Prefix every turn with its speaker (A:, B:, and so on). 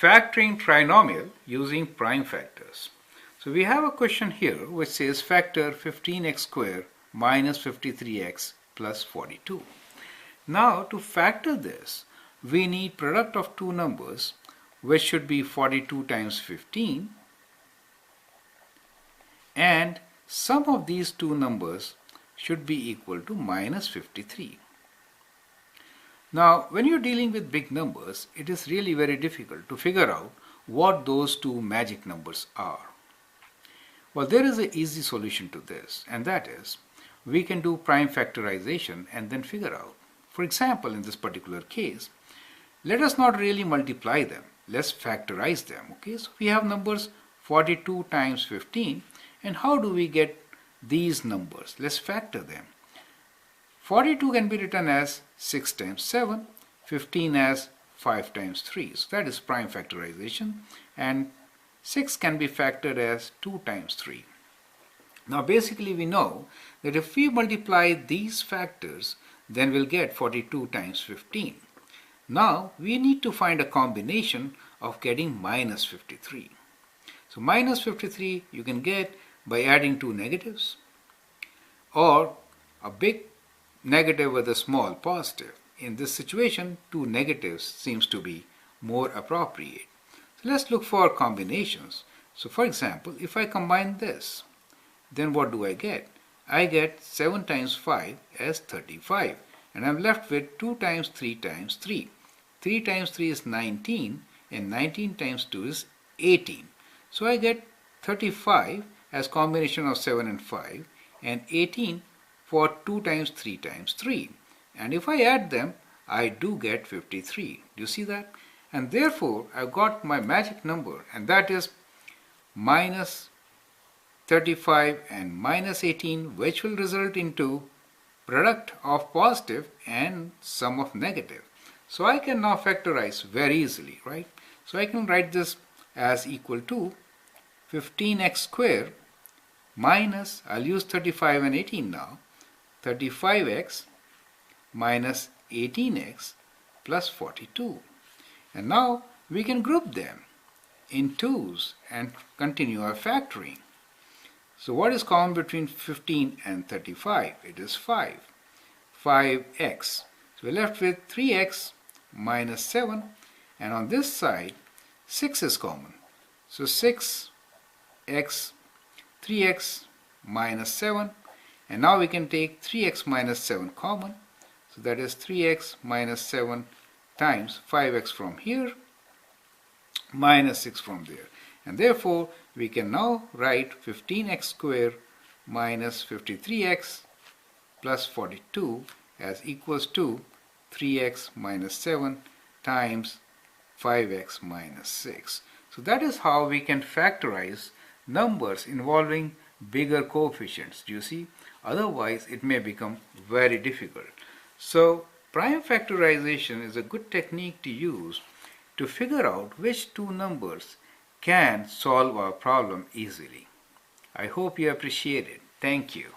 A: Factoring trinomial using prime factors. So we have a question here which says factor 15x squared minus 53x plus 42. Now to factor this, we need product of two numbers which should be 42 times 15, and sum of these two numbers should be equal to minus 53. Now, when you're dealing with big numbers, it is really very difficult to figure out what those two magic numbers are. Well, there is an easy solution to this, and that is we can do prime factorization and then figure out. For example, in this particular case, let us not really multiply them. Let's factorize them. Okay, so we have numbers 42 times 15, and how do we get these numbers? Let's factor them. 42 can be written as 6 times 7, 15 as 5 times 3. So that is prime factorization, and 6 can be factored as 2 times 3. Now basically we know that if we multiply these factors, then we'll get 42 times 15. Now we need to find a combination of getting minus 53. So minus 53 you can get by adding two negatives, or a big negative with a small positive. In this situation, two negatives seems to be more appropriate. So let's look for combinations. So for example, if I combine this, then what do I get? I get 7 times 5 as 35, and I'm left with 2 times 3 times 3. 3 times 3 is 19, and 19 times 2 is 18. So I get 35 as combination of 7 and 5, and 18 for 2 times 3 times 3. And if I add them, I do get 53. Do you see that? And therefore, I've got my magic number, and that is minus 35 and minus 18, which will result into product of positive and sum of negative. So I can now factorize very easily, right? So I can write this as equal to 15x squared minus, I'll use 35 and 18 now, 35x minus 18x plus 42. And now we can group them in twos and continue our factoring. So what is common between 15 and 35? It is 5. 5x. So we're left with 3x minus 7, and on this side 6 is common. So 6x, 3x minus 7, and now we can take 3x minus 7 common. So that is 3x minus 7 times 5x from here minus 6 from there. And therefore, we can now write 15x squared minus 53x plus 42 as equals to 3x minus 7 times 5x minus 6. So that is how we can factorize numbers involving bigger coefficients. Do you see? Otherwise, it may become very difficult. So prime factorization is a good technique to use to figure out which two numbers can solve our problem easily. I hope you appreciate it. Thank you.